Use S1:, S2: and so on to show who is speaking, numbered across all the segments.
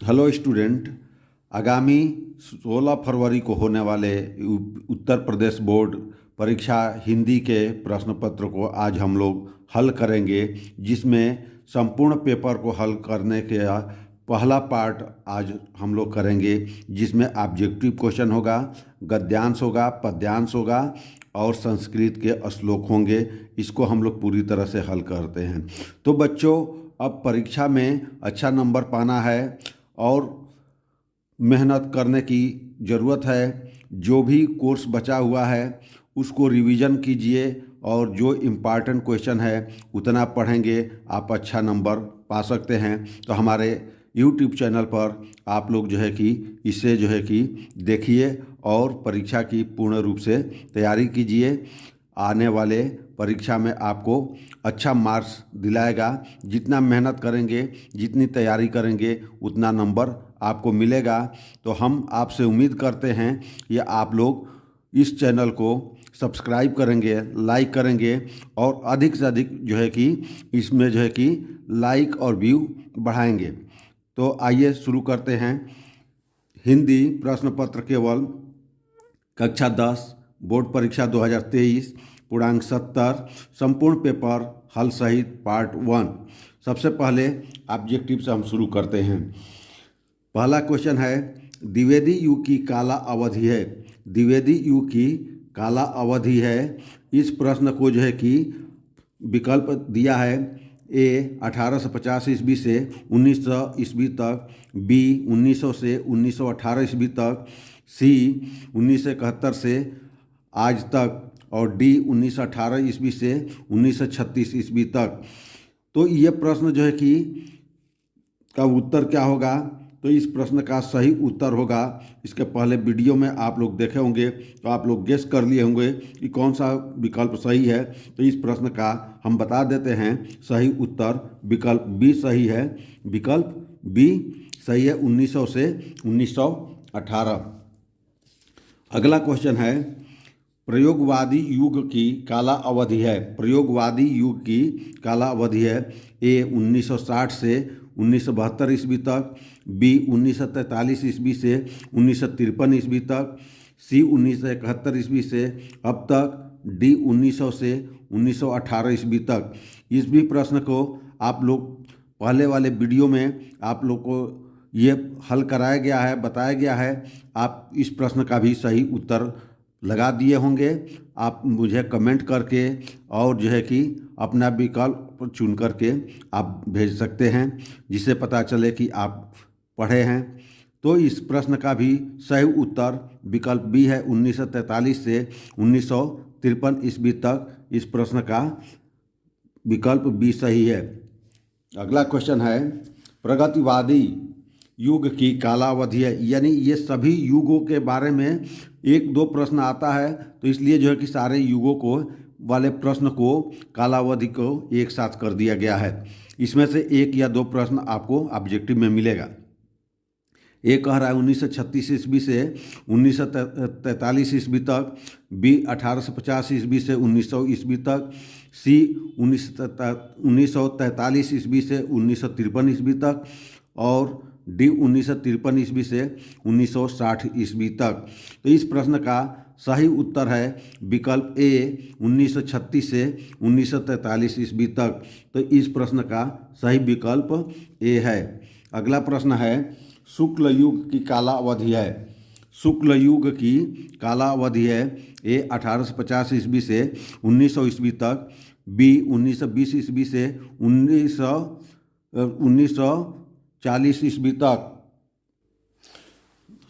S1: Hello student. आगामी 16 फरवरी को होने वाले उत्तर प्रदेश बोर्ड परीक्षा हिंदी के प्रश्न पत्र को आज हम लोग हल करेंगे, जिसमें संपूर्ण पेपर को हल करने का पहला पार्ट आज हम लोग करेंगे, जिसमें ऑब्जेक्टिव क्वेश्चन होगा, गद्यांश होगा, पद्यांश होगा और संस्कृत के श्लोक होंगे। इसको हम लोग पूरी तरह से हल करते हैं। तो बच्चों, अब परीक्षा में अच्छा नंबर पाना है और मेहनत करने की ज़रूरत है। जो भी कोर्स बचा हुआ है उसको रिवीजन कीजिए और जो इम्पॉर्टेंट क्वेश्चन है उतना पढ़ेंगे, आप अच्छा नंबर पा सकते हैं। तो हमारे यूट्यूब चैनल पर आप लोग इसे देखिए और परीक्षा की पूर्ण रूप से तैयारी कीजिए। आने वाले परीक्षा में आपको अच्छा मार्क्स दिलाएगा। जितना मेहनत करेंगे, जितनी तैयारी करेंगे, उतना नंबर आपको मिलेगा। तो हम आपसे उम्मीद करते हैं कि आप लोग इस चैनल को सब्सक्राइब करेंगे, लाइक करेंगे और अधिक से अधिक इसमें लाइक और व्यू बढ़ाएंगे। तो आइए शुरू करते हैं। हिंदी प्रश्न पत्र केवल कक्षा 10 बोर्ड परीक्षा 2023 पूर्णांक 70 संपूर्ण पेपर हल सहित पार्ट 1। सबसे पहले ऑब्जेक्टिव से हम शुरू करते हैं। पहला क्वेश्चन है, द्विवेदी युग की काला अवधि है। द्विवेदी युग की काला अवधि है। इस प्रश्न को विकल्प दिया है। ए 1850 ईस्वी से 1900 ईस्वी तक, बी 1900 से 1918 ईस्वी तक, सी 1971 से आज तक और डी 1918 ईस्वी से 1936 ईस्वी तक। तो ये प्रश्न का उत्तर क्या होगा? तो इस प्रश्न का सही उत्तर होगा, इसके पहले वीडियो में आप लोग देखे होंगे तो आप लोग गेस कर लिए होंगे कि कौन सा विकल्प सही है। तो इस प्रश्न का हम बता देते हैं, सही उत्तर विकल्प बी सही है। विकल्प बी सही है, 1900 से 1918। अगला क्वेश्चन है, प्रयोगवादी युग की काला अवधि है। प्रयोगवादी युग की काला अवधि है। ए 1960 से 1972 ईस्वी तक, बी 1943 ईस्वी से 1953 ईस्वी तक, सी 1971 ईस्वी से अब तक, डी 1900 से 1918 ईस्वी तक। इस भी प्रश्न को आप लोग पहले वाले वीडियो में आप लोग को ये हल कराया गया है, बताया गया है। आप इस प्रश्न का भी सही उत्तर लगा दिए होंगे। आप मुझे कमेंट करके और अपना विकल्प चुन करके आप भेज सकते हैं, जिससे पता चले कि आप पढ़े हैं। तो इस प्रश्न का भी सही उत्तर विकल्प बी है, 1943 से 1953 ईस्वी तक। इस प्रश्न का विकल्प बी सही है। अगला क्वेश्चन है, प्रगतिवादी युग की कालावधि है। यानी ये सभी युगों के बारे में एक दो प्रश्न आता है, तो इसलिए कि सारे युगों को वाले प्रश्न को कालावधि को एक साथ कर दिया गया है। इसमें से एक या दो प्रश्न आपको ऑब्जेक्टिव में मिलेगा। एक कह रहा है 1936 ईस्वी से 1943 ईस्वी तक, बी 1850 ईस्वी से 1900 ईस्वी तक, सी 1943 ईस्वी से 1953 ईस्वी तक और डी 1953 ईस्वी से 1960 ईस्वी तक। तो इस प्रश्न का सही उत्तर है विकल्प ए, 1936 से 1943 ईस्वी तक। तो इस प्रश्न का सही विकल्प ए है। अगला प्रश्न है, शुक्ल युग की काला अवधि है। शुक्ल युग की काला अवधि है। ए 1850 ईस्वी से 1900 ईस्वी तक, बी 1920 ईस्वी से 1940 ईस्वी तक।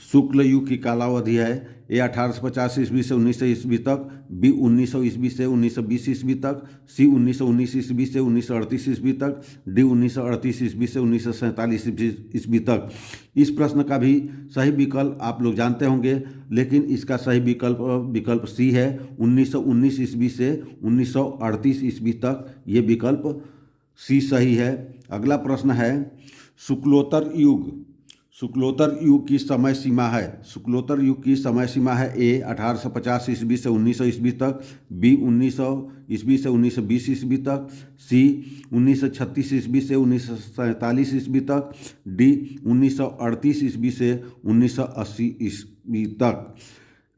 S1: शुक्ल युग की कालावधि है। ए 1850 ईस्वी से 1900 ईस्वी तक, बी 1900 ईस्वी से 1920 ईस्वी तक, सी 1919 ईस्वी से 1938 ईस्वी तक, डी 1938 ईस्वी से 1947 ईस्वी तक। इस प्रश्न का भी सही विकल्प आप लोग जानते होंगे, लेकिन इसका सही विकल्प सी है, 1919 ईस्वी से 1938 ईस्वी तक। ये विकल्प सी सही है। अगला प्रश्न है, शुक्लोत्तर युग। शुक्लोत्तर युग की समय सीमा है। शुक्लोत्तर युग की समय सीमा है ए 1850 ईस्वी से 1900 ईस्वी तक, बी 1900 ईस्वी से 1920 ईस्वी तक, सी 1936 ईस्वी से 1947 ईस्वी तक, डी 1938 ईस्वी से 1980 ईस्वी तक।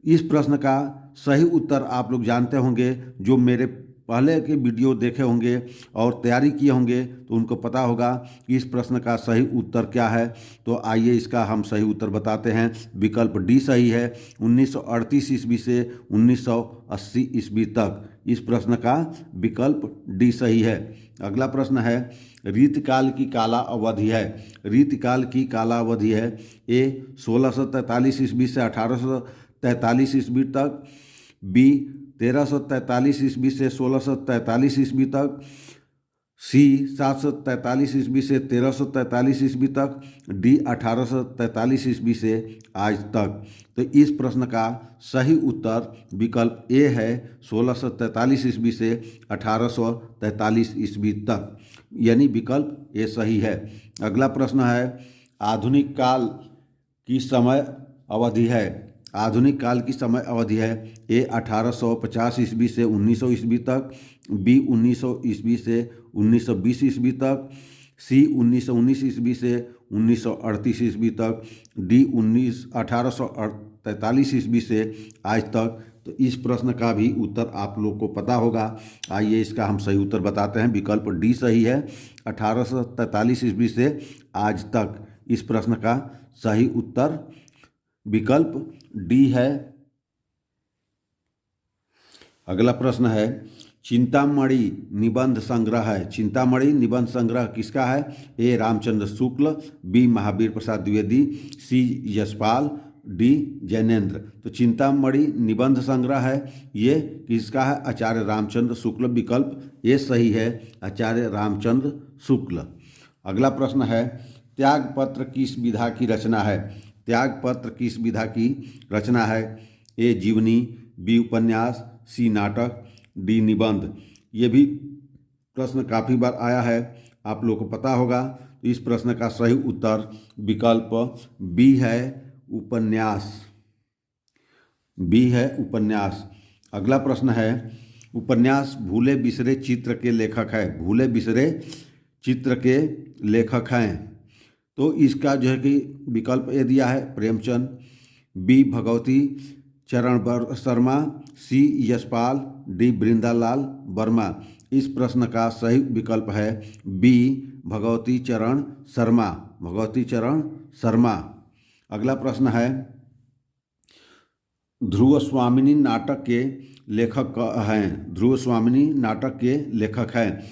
S1: इस प्रश्न का सही उत्तर आप लोग जानते होंगे, जो मेरे पहले के वीडियो देखे होंगे और तैयारी किए होंगे तो उनको पता होगा कि इस प्रश्न का सही उत्तर क्या है। तो आइए इसका हम सही उत्तर बताते हैं। विकल्प डी सही है, 1938 ईस्वी से 1980 ईस्वी तक। इस प्रश्न का विकल्प डी सही है। अगला प्रश्न है, रीतकाल की काला अवधि है। रीतकाल की काला अवधि है ए 1643 ईस्वी से 1843 ईस्वी तक, बी 1343 ईस्वी से 1643 ईस्वी तक, सी 743 ईस्वी से 1343 ईस्वी तक, डी 1843 ईस्वी से आज तक। तो इस प्रश्न का सही उत्तर विकल्प ए है, 1643 ईस्वी से 1843 ईस्वी तक, यानी विकल्प ए सही है। अगला प्रश्न है, आधुनिक काल की समय अवधि है। आधुनिक काल की समय अवधि है ए 1850 ईस्वी से 1900 ईस्वी तक, बी 1900 ईस्वी से 1920 ईस्वी तक, सी 1919 ईस्वी से 1938 ईस्वी तक, डी 1843 ईस्वी से आज तक। तो इस प्रश्न का भी उत्तर आप लोग को पता होगा। आइए इसका हम सही उत्तर बताते हैं। विकल्प डी सही है, 1843 ईस्वी से आज तक। इस प्रश्न का सही उत्तर विकल्प डी है। अगला प्रश्न है, चिंतामणि निबंध संग्रह है। चिंतामणि निबंध संग्रह किसका है? ए रामचंद्र शुक्ल, बी महावीर प्रसाद द्विवेदी, सी यशपाल, डी जैनेन्द्र। तो चिंतामणि निबंध संग्रह है, ये किसका है? आचार्य रामचंद्र शुक्ल। विकल्प ए सही है, आचार्य रामचंद्र शुक्ल। अगला प्रश्न है, त्यागपत्र किस विधा की रचना है? त्यागपत्र किस विधा की रचना है? ए जीवनी, बी उपन्यास, सी नाटक, डी निबंध। ये भी प्रश्न काफ़ी बार आया है, आप लोग को पता होगा। तो इस प्रश्न का सही उत्तर विकल्प बी है, उपन्यास। बी है उपन्यास। अगला प्रश्न है, उपन्यास भूले बिसरे चित्र के लेखक है। भूले बिसरे चित्र के लेखक हैं। तो इसका जो है कि विकल्प ए दिया है, प्रेमचंद, बी भगवती चरण शर्मा, सी यशपाल, डी बृंदालाल वर्मा। इस प्रश्न का सही विकल्प है बी भगवती चरण शर्मा। भगवती चरण शर्मा। अगला प्रश्न है, ध्रुव स्वामिनी नाटक के लेखक हैं। ध्रुव स्वामिनी नाटक के लेखक हैं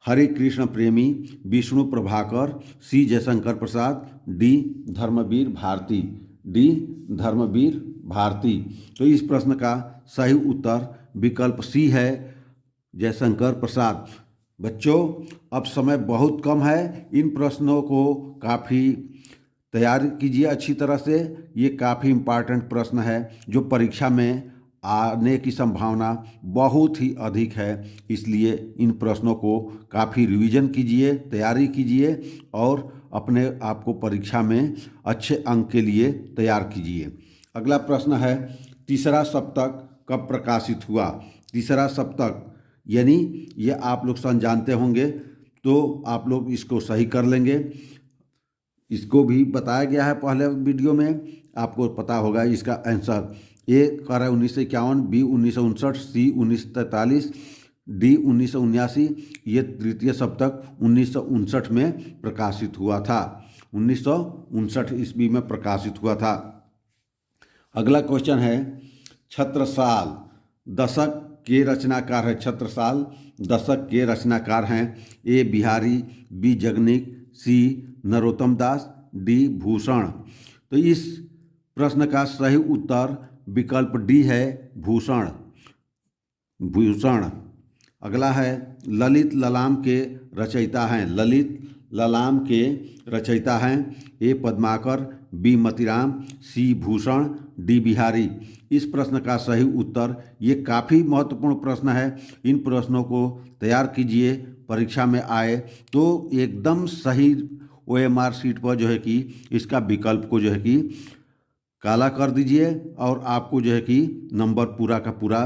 S1: हरे कृष्ण प्रेमी, विष्णु प्रभाकर, सी जयशंकर प्रसाद, डी धर्मवीर भारती। डी धर्मवीर भारती। तो इस प्रश्न का सही उत्तर विकल्प सी है, जयशंकर प्रसाद। बच्चों, अब समय बहुत कम है, इन प्रश्नों को काफ़ी तैयार कीजिए अच्छी तरह से। ये काफ़ी इम्पॉर्टेंट प्रश्न है जो परीक्षा में आने की संभावना बहुत ही अधिक है। इसलिए इन प्रश्नों को काफ़ी रिवीजन कीजिए, तैयारी कीजिए और अपने आप को परीक्षा में अच्छे अंक के लिए तैयार कीजिए। अगला प्रश्न है, तीसरा सप्तक कब प्रकाशित हुआ? तीसरा सप्तक यानी ये आप लोग सन जानते होंगे, तो आप लोग इसको सही कर लेंगे। इसको भी बताया गया है पहले वीडियो में, आपको पता होगा इसका आंसर। ए कह रहा है 1951, बी 1959, सी 1943, डी 1979। ये तृतीय सप्तक 1959 में प्रकाशित हुआ था। 1959 ईस्वी में प्रकाशित हुआ था। अगला क्वेश्चन है, छत्रसाल दशक के रचनाकार है। छत्रसाल दशक के रचनाकार हैं ए बिहारी, बी जगनिक, सी नरोत्तम दास, डी भूषण। तो इस प्रश्न का सही उत्तर विकल्प डी है, भूषण। भूषण। अगला है, ललित ललाम के रचयिता हैं। ललित ललाम के रचयिता हैं ए पद्माकर, बी मतिराम, सी भूषण, डी बिहारी। इस प्रश्न का सही उत्तर, ये काफ़ी महत्वपूर्ण प्रश्न है, इन प्रश्नों को तैयार कीजिए, परीक्षा में आए तो एकदम सही OMR शीट पर जो है कि इसका विकल्प को जो है कि काला कर दीजिए और आपको जो है कि नंबर पूरा का पूरा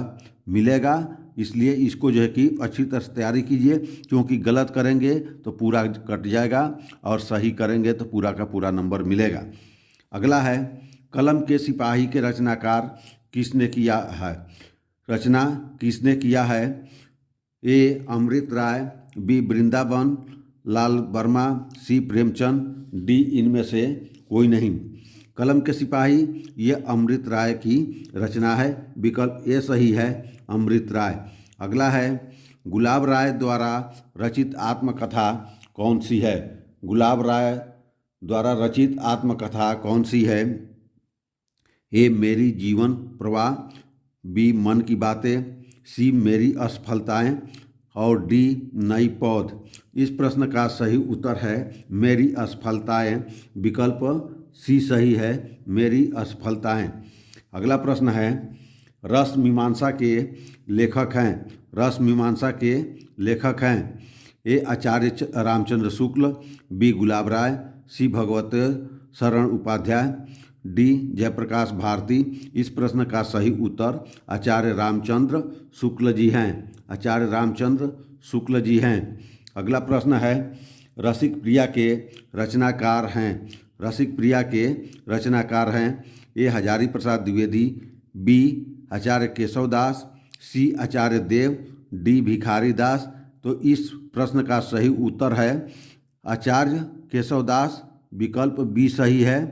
S1: मिलेगा। इसलिए इसको जो है कि अच्छी तरह से तैयारी कीजिए, क्योंकि गलत करेंगे तो पूरा कट जाएगा और सही करेंगे तो पूरा का पूरा नंबर मिलेगा। अगला है, कलम के सिपाही के रचनाकार किसने किया है? रचना किसने किया है? ए अमृत राय, बी वृंदावन लाल वर्मा, सी प्रेमचंद, डी इनमें से कोई नहीं। कलम के सिपाही ये अमृत राय की रचना है। विकल्प ए सही है, अमृत राय। अगला है, गुलाब राय द्वारा रचित आत्मकथा कौन सी है? गुलाब राय द्वारा रचित आत्मकथा कौन सी है? ए मेरी जीवन प्रवाह, बी मन की बातें, सी मेरी असफलताएं और डी नई पौध। इस प्रश्न का सही उत्तर है मेरी असफलताएं। विकल्प सी सही है, मेरी असफलताएं। अगला प्रश्न है, रस मीमांसा के लेखक हैं। रस मीमांसा के लेखक हैं ए आचार्य रामचंद्र शुक्ल, बी गुलाब राय, सी भगवत शरण उपाध्याय, डी जयप्रकाश भारती। इस प्रश्न का सही उत्तर आचार्य रामचंद्र शुक्ल जी हैं। आचार्य रामचंद्र शुक्ल जी हैं। अगला प्रश्न है, रसिक प्रिया के रचनाकार हैं। रसिक प्रिया के रचनाकार हैं ए हजारी प्रसाद द्विवेदी, बी आचार्य केशवदास, सी आचार्य देव, डी भिखारी दास। तो इस प्रश्न का सही उत्तर है आचार्य केशवदास। विकल्प बी सही है।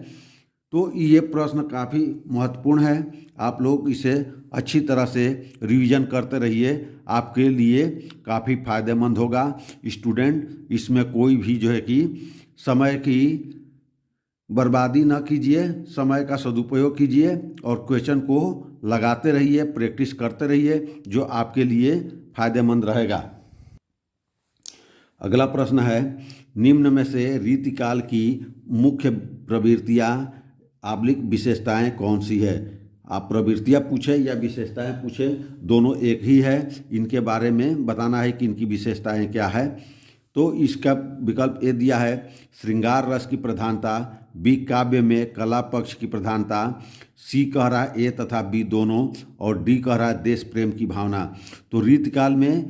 S1: तो ये प्रश्न काफ़ी महत्वपूर्ण है, आप लोग इसे अच्छी तरह से रिवीजन करते रहिए, आपके लिए काफ़ी फायदेमंद होगा। स्टूडेंट इसमें कोई भी जो है कि समय की बर्बादी न कीजिए, समय का सदुपयोग कीजिए और क्वेश्चन को लगाते रहिए, प्रैक्टिस करते रहिए, जो आपके लिए फायदेमंद रहेगा। अगला प्रश्न है, निम्न में से रीतिकाल की मुख्य प्रवृत्तियाँ विशेषताएं कौन सी है? आप प्रवृत्तियाँ पूछे या विशेषताएं पूछे, दोनों एक ही है। इनके बारे में बताना है कि इनकी विशेषताएं क्या है। तो इसका विकल्प ए दिया है श्रृंगार रस की प्रधानता, बी काव्य में कला पक्ष की प्रधानता, सी कह रहा है ए तथा बी दोनों, और डी कह रहा है देश प्रेम की भावना। तो रीतिकाल में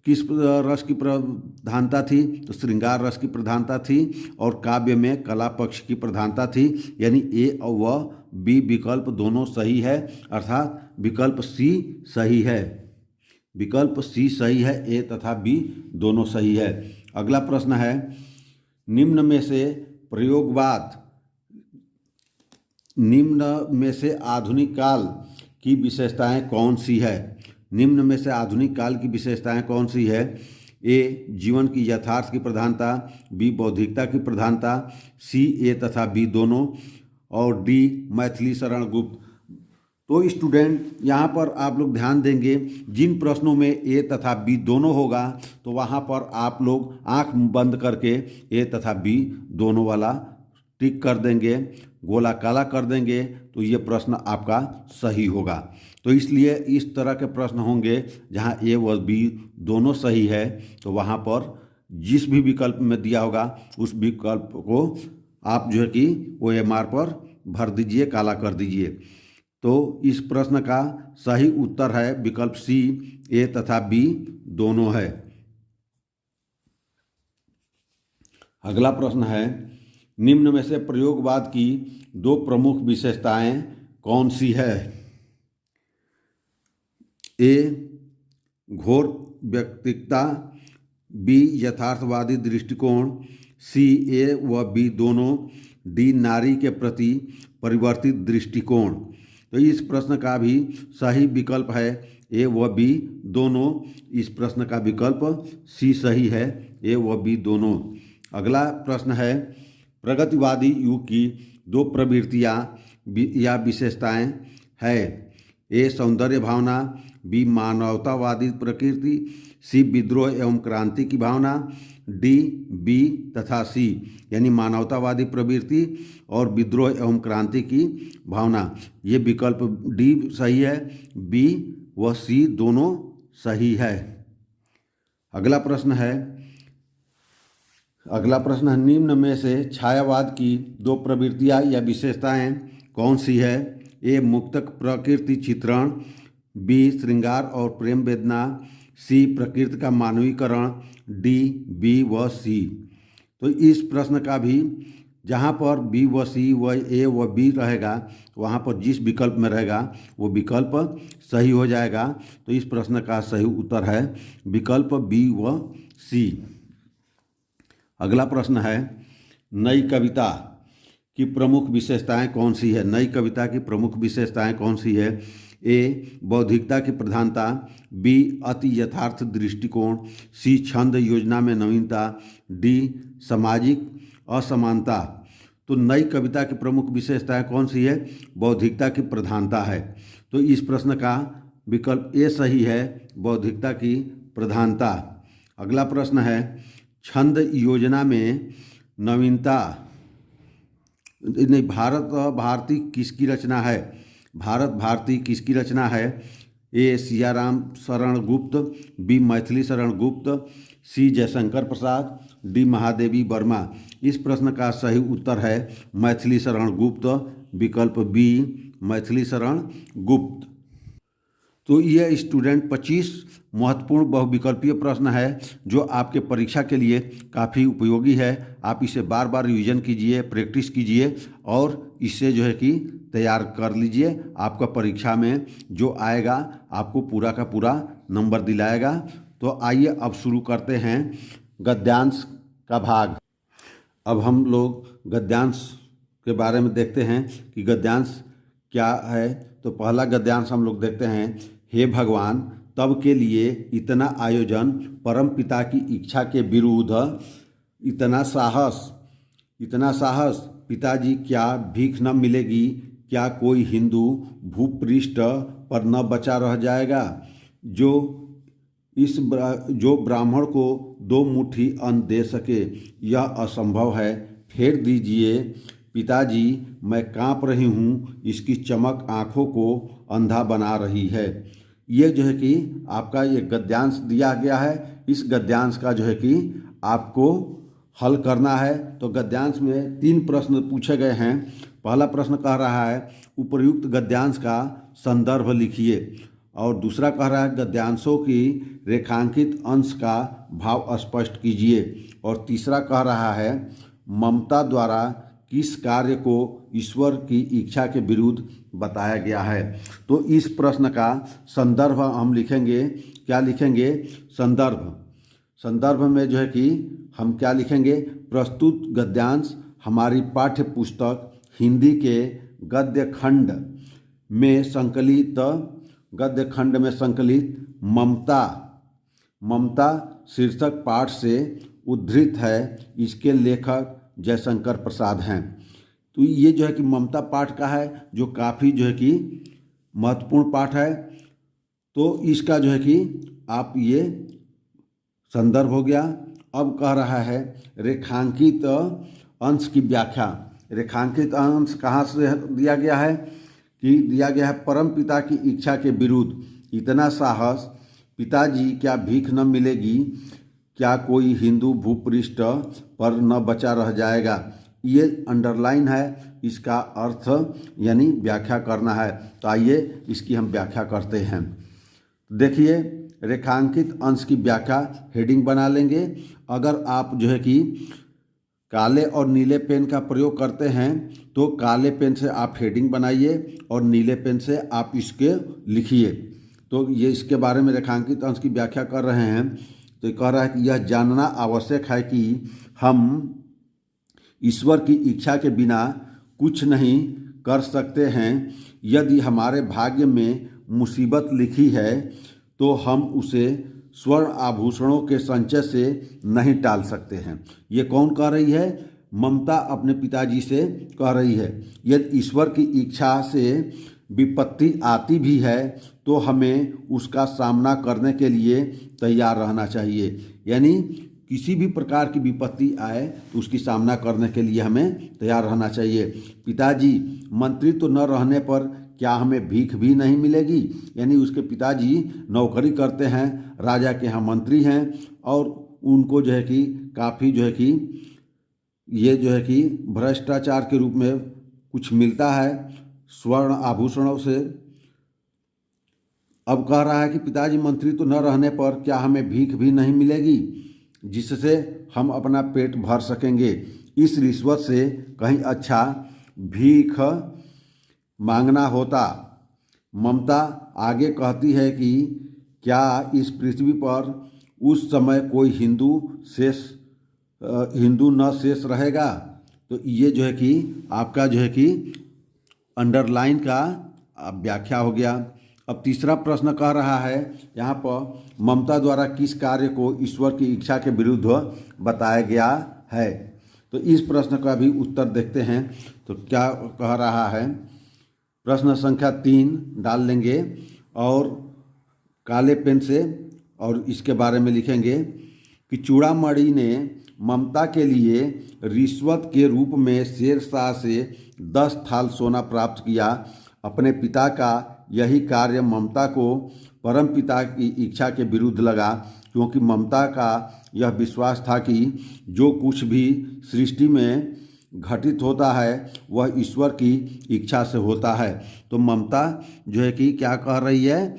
S1: किस रस की प्रधानता थी? तो श्रृंगार रस की प्रधानता थी, और काव्य में कला पक्ष की प्रधानता थी। यानी ए व बी विकल्प दोनों सही है, अर्थात विकल्प सी सही है। विकल्प सी सही है, ए तथा बी दोनों सही है। अगला प्रश्न है, निम्न में से आधुनिक काल की विशेषताएं कौन सी है? निम्न में से आधुनिक काल की विशेषताएं कौन सी है? ए जीवन की यथार्थ की प्रधानता, बी बौद्धिकता की प्रधानता, सी ए तथा बी दोनों, और डी मैथिली शरण गुप्त। तो स्टूडेंट यहाँ पर आप लोग ध्यान देंगे, जिन प्रश्नों में ए तथा बी दोनों होगा तो वहाँ पर आप लोग आंख बंद करके ए तथा बी दोनों वाला टिक कर देंगे, गोला काला कर देंगे, तो ये प्रश्न आपका सही होगा। तो इसलिए इस तरह के प्रश्न होंगे जहाँ ए व बी दोनों सही है, तो वहाँ पर जिस भी विकल्प में दिया होगा उस विकल्प को आप जो है कि OMR पर भर दीजिए, काला कर दीजिए। तो इस प्रश्न का सही उत्तर है विकल्प सी, ए तथा बी दोनों है। अगला प्रश्न है, निम्न में से प्रयोगवाद की दो प्रमुख विशेषताएं कौन सी है? ए घोर व्यक्तिकता, बी यथार्थवादी दृष्टिकोण, सी ए व बी दोनों, डी नारी के प्रति परिवर्तित दृष्टिकोण। तो इस प्रश्न का भी सही विकल्प है ए व बी दोनों। इस प्रश्न का विकल्प सी सही है, ए व बी दोनों। अगला प्रश्न है, प्रगतिवादी युग की दो प्रवृत्तियाँ या विशेषताएं है। ए सौंदर्य भावना, बी मानवतावादी प्रकृति, सी विद्रोह एवं क्रांति की भावना, डी बी तथा सी, यानी मानवतावादी प्रवृत्ति और विद्रोह एवं क्रांति की भावना। ये विकल्प डी सही है, बी व सी दोनों सही है। अगला प्रश्न है, अगला प्रश्न है, निम्न में से छायावाद की दो प्रवृत्तियां या विशेषताएं कौन सी है? ए मुक्तक प्रकृति चित्रण, बी श्रृंगार और प्रेम वेदना, सी प्रकृति का मानवीकरण, डी बी व सी। तो इस प्रश्न का भी जहाँ पर बी व सी व ए व बी रहेगा वहाँ पर जिस विकल्प में रहेगा वो विकल्प सही हो जाएगा। तो इस प्रश्न का सही उत्तर है विकल्प बी व सी। अगला प्रश्न है, नई कविता की प्रमुख विशेषताएं कौन सी है? नई कविता की प्रमुख विशेषताएं कौन सी है? ए बौद्धिकता की प्रधानता, बी अति यथार्थ दृष्टिकोण, सी छंद योजना में नवीनता, डी सामाजिक असमानता। तो नई कविता की प्रमुख विशेषताएं कौन सी है? बौद्धिकता की प्रधानता है। तो इस प्रश्न का विकल्प ए सही है, बौद्धिकता की प्रधानता। अगला प्रश्न है, छंद योजना में नवीनता नहीं, भारत भारती किसकी रचना है? भारत भारती किसकी रचना है? ए सियाराम शरण गुप्त, बी मैथिली शरण गुप्त, सी जयशंकर प्रसाद, डी महादेवी वर्मा। इस प्रश्न का सही उत्तर है मैथिली शरण गुप्त, विकल्प बी मैथिली शरण गुप्त। तो यह स्टूडेंट 25 महत्वपूर्ण बहुविकल्पीय प्रश्न है जो आपके परीक्षा के लिए काफ़ी उपयोगी है। आप इसे बार बार रिवीजन कीजिए, प्रैक्टिस कीजिए और इससे जो है कि तैयार कर लीजिए। आपका परीक्षा में जो आएगा आपको पूरा का पूरा नंबर दिलाएगा। तो आइए अब शुरू करते हैं गद्यांश का भाग। अब हम लोग गद्यांश के बारे में देखते हैं कि गद्यांश क्या है। तो पहला गद्यांश हम लोग देखते हैं, हे भगवान तब के लिए इतना आयोजन, परम पिता की इच्छा के विरुद्ध इतना साहस, पिताजी क्या भीख न मिलेगी? क्या कोई हिंदू भूपृष्ठ पर न बचा रह जाएगा? जो ब्राह्मण को 2 मुट्ठी अन्न दे सके, यह असंभव है। फेर दीजिए पिताजी, मैं काँप रही हूँ, इसकी चमक आँखों को अंधा बना रही है। ये जो है कि आपका ये गद्यांश दिया गया है। इस गद्यांश का जो है कि आपको हल करना है। तो गद्यांश में 3 प्रश्न पूछे गए हैं। पहला प्रश्न कह रहा है उपर्युक्त गद्यांश का संदर्भ लिखिए, और दूसरा कह रहा है गद्यांशों की रेखांकित अंश का भाव स्पष्ट कीजिए, और तीसरा कह रहा है ममता द्वारा किस कार्य को ईश्वर की इच्छा के विरुद्ध बताया गया है। तो इस प्रश्न का संदर्भ हम लिखेंगे, क्या लिखेंगे? संदर्भ में जो है कि हम क्या लिखेंगे? प्रस्तुत गद्यांश हमारी पाठ्य पुस्तक हिंदी के गद्य खंड में संकलित ममता शीर्षक पाठ से उद्धृत है। इसके लेखक जयशंकर प्रसाद हैं। तो ये जो है कि ममता पाठ का है, जो काफ़ी जो है कि महत्वपूर्ण पाठ है। तो इसका जो है कि आप ये संदर्भ हो गया। अब कह रहा है रेखांकित अंश की व्याख्या। रेखांकित अंश कहाँ से दिया गया है? कि दिया गया है परम पिता की इच्छा के विरुद्ध इतना साहस, पिताजी क्या भीख न मिलेगी? क्या कोई हिंदू भूपृष्ठ पर न बचा रह जाएगा? ये अंडरलाइन है, इसका अर्थ यानी व्याख्या करना है। तो आइए इसकी हम व्याख्या करते हैं। देखिए रेखांकित अंश की व्याख्या हेडिंग बना लेंगे। अगर आप जो है कि काले और नीले पेन का प्रयोग करते हैं तो काले पेन से आप हेडिंग बनाइए और नीले पेन से आप इसके लिखिए। तो ये इसके बारे में रेखांकित अंश की व्याख्या कर रहे हैं। तो कह रहा है कि यह जानना आवश्यक है कि हम ईश्वर की इच्छा के बिना कुछ नहीं कर सकते हैं। यदि हमारे भाग्य में मुसीबत लिखी है तो हम उसे स्वर्ण आभूषणों के संचय से नहीं टाल सकते हैं। ये कौन कह रही है? ममता अपने पिताजी से कह रही है। यदि ईश्वर की इच्छा से विपत्ति आती भी है तो हमें उसका सामना करने के लिए तैयार रहना चाहिए। यानी किसी भी प्रकार की विपत्ति आए तो उसकी सामना करने के लिए हमें तैयार रहना चाहिए। पिताजी मंत्री तो न रहने पर क्या हमें भीख भी नहीं मिलेगी? यानी उसके पिताजी नौकरी करते हैं, राजा के यहाँ मंत्री हैं और उनको जो है कि काफ़ी जो है कि ये जो है कि भ्रष्टाचार के रूप में कुछ मिलता है स्वर्ण आभूषणों से। अब कह रहा है कि पिताजी मंत्री तो न रहने पर क्या हमें भीख भी नहीं मिलेगी जिससे हम अपना पेट भर सकेंगे। इस रिश्वत से कहीं अच्छा भीख मांगना होता। ममता आगे कहती है कि क्या इस पृथ्वी पर उस समय कोई हिंदू न शेष रहेगा। तो ये जो है कि आपका जो है कि अंडरलाइन का व्याख्या हो गया। अब तीसरा प्रश्न कह रहा है यहाँ पर ममता द्वारा किस कार्य को ईश्वर की इच्छा के विरुद्ध बताया गया है। तो इस प्रश्न का भी उत्तर देखते हैं। तो क्या कह रहा है, प्रश्न संख्या 3 डाल लेंगे और काले पेन से और इसके बारे में लिखेंगे कि चूड़ामणि ने ममता के लिए रिश्वत के रूप में शेरशाह से 10 थाल सोना प्राप्त किया। अपने पिता का यही कार्य ममता को परम पिता की इच्छा के विरुद्ध लगा, क्योंकि ममता का यह विश्वास था कि जो कुछ भी सृष्टि में घटित होता है वह ईश्वर की इच्छा से होता है। तो ममता जो है कि क्या कह रही है,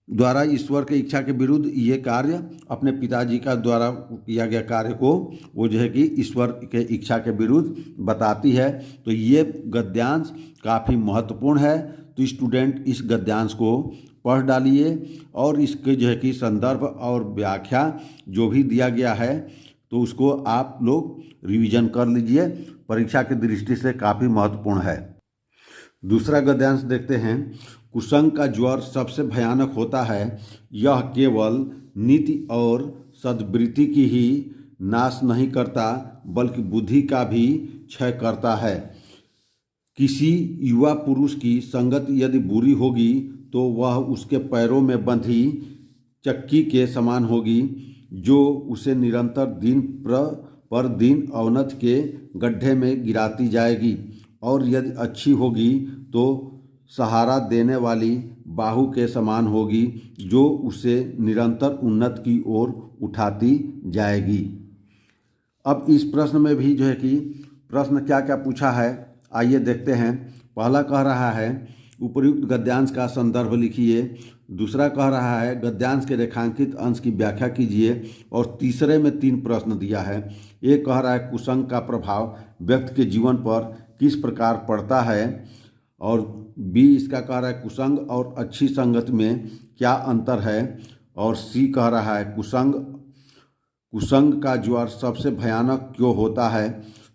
S1: द्वारा ईश्वर के इच्छा के विरुद्ध ये कार्य अपने पिताजी का द्वारा किया गया कार्य को वो जो है कि ईश्वर के इच्छा के विरुद्ध बताती है। तो ये गद्यांश काफ़ी महत्वपूर्ण है। तो स्टूडेंट इस गद्यांश को पढ़ डालिए और इसके जो है कि संदर्भ और व्याख्या जो भी दिया गया है तो उसको आप लोग रिवीजन कर लीजिए, परीक्षा की दृष्टि से काफ़ी महत्वपूर्ण है। दूसरा गद्यांश देखते हैं। कुसंग का ज्वर सबसे भयानक होता है, यह केवल नीति और सद्वृत्ति की ही नाश नहीं करता बल्कि बुद्धि का भी क्षय करता है। किसी युवा पुरुष की संगत यदि बुरी होगी तो वह उसके पैरों में बंधी चक्की के समान होगी, जो उसे निरंतर दिन पर दिन अवनत के गड्ढे में गिराती जाएगी, और यदि अच्छी होगी तो सहारा देने वाली बाहु के समान होगी, जो उसे निरंतर उन्नत की ओर उठाती जाएगी। अब इस प्रश्न में भी जो है कि प्रश्न क्या क्या पूछा है आइए देखते हैं। पहला कह रहा है उपर्युक्त गद्यांश का संदर्भ लिखिए। दूसरा कह रहा है गद्यांश के रेखांकित अंश की व्याख्या कीजिए। और तीसरे में 3 प्रश्न दिया है। एक कह रहा है कुसंग का प्रभाव व्यक्ति के जीवन पर किस प्रकार पड़ता है, और बी इसका कह रहा है कुसंग और अच्छी संगत में क्या अंतर है, और सी कह रहा है कुसंग का ज्वर सबसे भयानक क्यों होता है।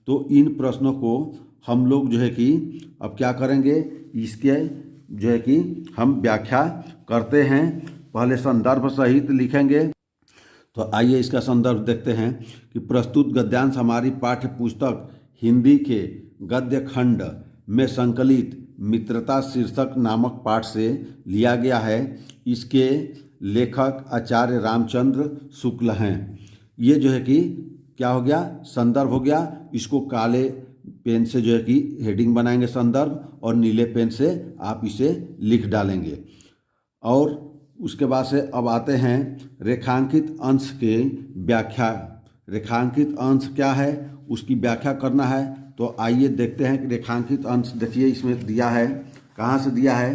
S1: तो इन प्रश्नों को हम लोग जो है कि अब क्या करेंगे, इसके जो है कि हम व्याख्या करते हैं। पहले संदर्भ सहित लिखेंगे। तो आइए इसका संदर्भ देखते हैं कि प्रस्तुत गद्यांश हमारी पाठ्य पुस्तक हिंदी के गद्य खंड में संकलित मित्रता शीर्षक नामक पाठ से लिया गया है। इसके लेखक आचार्य रामचंद्र शुक्ल हैं। ये जो है कि क्या हो गया, संदर्भ हो गया। इसको काले पेन से जो है कि हेडिंग बनाएंगे संदर्भ, और नीले पेन से आप इसे लिख डालेंगे। और उसके बाद से अब आते हैं रेखांकित अंश के व्याख्या। रेखांकित अंश क्या है उसकी व्याख्या करना है। तो आइए देखते हैं कि रेखांकित अंश देखिए इसमें दिया है। कहाँ से दिया है,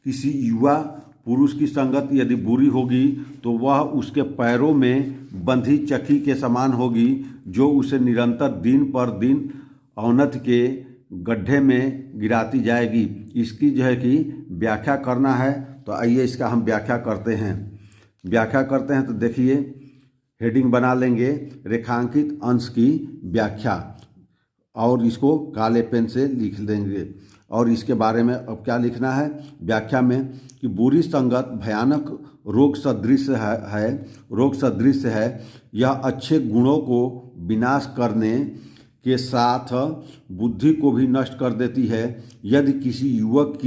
S1: किसी युवा पुरुष की संगत यदि बुरी होगी तो वह उसके पैरों में बंधी चक्की के समान होगी, जो उसे निरंतर दिन पर दिन अवनत के गड्ढे में गिराती जाएगी। इसकी जो है कि व्याख्या करना है। तो आइए इसका हम व्याख्या करते हैं। तो देखिए हेडिंग बना लेंगे रेखांकित अंश की व्याख्या, और इसको काले पेन से लिख देंगे। और इसके बारे में अब क्या लिखना है व्याख्या में, कि बुरी संगत भयानक रोग सदृश है। यह अच्छे गुणों को विनाश करने के साथ बुद्धि को भी नष्ट कर देती है। यदि किसी युवक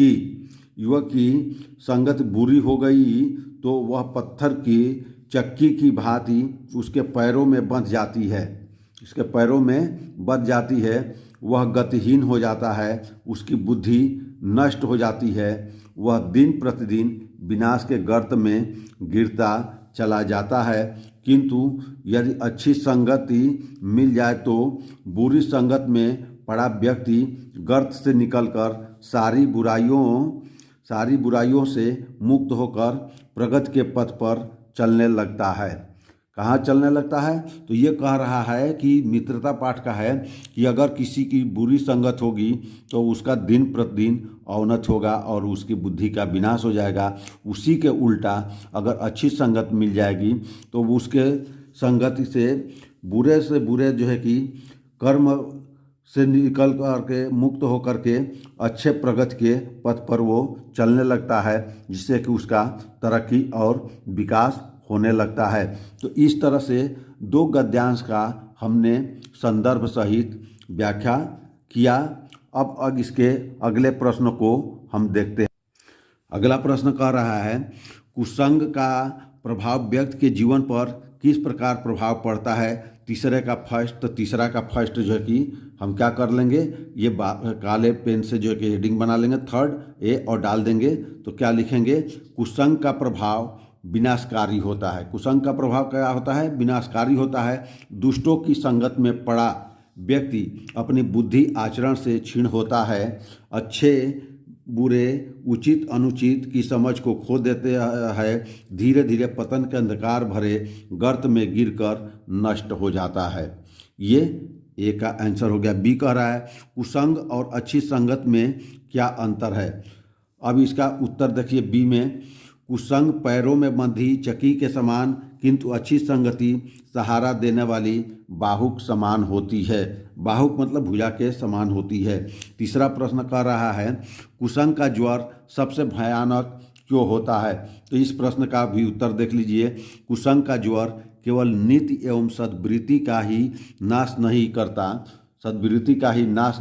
S1: की संगत बुरी हो गई तो वह पत्थर की चक्की की भांति उसके पैरों में बंध जाती है। वह गतिहीन हो जाता है, उसकी बुद्धि नष्ट हो जाती है, वह दिन प्रतिदिन विनाश के गर्त में गिरता चला जाता है, किंतु यदि अच्छी संगति मिल जाए तो बुरी संगत में पड़ा व्यक्ति गर्त से निकलकर सारी बुराइयों से मुक्त होकर प्रगति के पथ पर चलने लगता है। कहाँ चलने लगता है? तो ये कह रहा है कि मित्रता पाठ का है कि अगर किसी की बुरी संगत होगी तो उसका दिन प्रतिदिन अवनत होगा और उसकी बुद्धि का विनाश हो जाएगा। उसी के उल्टा अगर अच्छी संगत मिल जाएगी तो उसके संगति से बुरे जो है कि कर्म से निकल कर के मुक्त होकर के अच्छे प्रगति के पथ पर वो चलने लगता है, जिससे कि उसका तरक्की और विकास होने लगता है। तो इस तरह से 2 गद्यांश का हमने संदर्भ सहित व्याख्या किया। अब इसके अगले प्रश्न को हम देखते हैं। अगला प्रश्न कह रहा है, कुसंग का प्रभाव व्यक्ति के जीवन पर किस प्रकार प्रभाव पड़ता है? तीसरा का फर्स्ट जो है कि हम क्या कर लेंगे, ये काले पेन से जो है कि हेडिंग बना लेंगे, थर्ड ए और डाल देंगे। तो क्या लिखेंगे? कुसंग का प्रभाव विनाशकारी होता है। कुसंग का प्रभाव क्या होता है? विनाशकारी होता है। दुष्टों की संगत में पड़ा व्यक्ति अपनी बुद्धि आचरण से क्षीण होता है। अच्छे बुरे उचित अनुचित की समझ को खो देते हैं। धीरे धीरे पतन के अंधकार भरे गर्त में गिरकर नष्ट हो जाता है। ये ए का आंसर हो गया। बी कह रहा है, कुसंग और अच्छी संगत में क्या अंतर है? अब इसका उत्तर देखिए। बी में, कुसंग पैरों में बंधी चक्की के समान, किंतु अच्छी संगति सहारा देने वाली बाहुक समान होती है। बाहुक मतलब भुजा के समान होती है। तीसरा प्रश्न कह रहा है, कुसंग का ज्वर सबसे भयानक क्यों होता है? तो इस प्रश्न का भी उत्तर देख लीजिए। कुसंग का ज्वर केवल नीति एवं सद्वृत्ति का ही नाश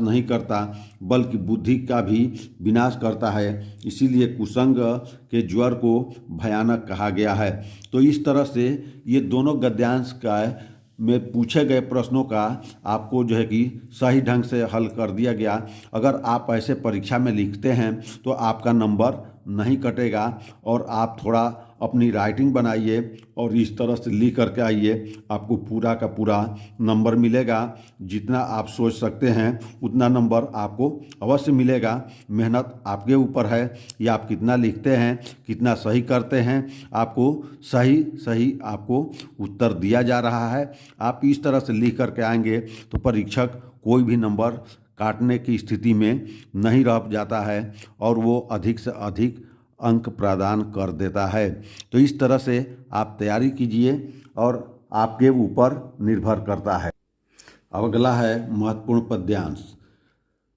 S1: नहीं करता बल्कि बुद्धि का भी विनाश करता है। इसीलिए कुसंग के ज्वर को भयानक कहा गया है। तो इस तरह से ये दोनों गद्यांश का में पूछे गए प्रश्नों का आपको जो है कि सही ढंग से हल कर दिया गया। अगर आप ऐसे परीक्षा में लिखते हैं तो आपका नंबर नहीं कटेगा, और आप थोड़ा अपनी राइटिंग बनाइए और इस तरह से लिख करके आइए, आपको पूरा का पूरा नंबर मिलेगा। जितना आप सोच सकते हैं उतना नंबर आपको अवश्य मिलेगा। मेहनत आपके ऊपर है, या आप कितना लिखते हैं, कितना सही करते हैं। आपको सही आपको उत्तर दिया जा रहा है। आप इस तरह से लिख करके आएंगे तो परीक्षक कोई भी नंबर काटने की स्थिति में नहीं रह जाता है और वो अधिक से अधिक अंक प्रदान कर देता है। तो इस तरह से आप तैयारी कीजिए और आपके ऊपर निर्भर करता है। अब अगला है महत्वपूर्ण पद्यांश।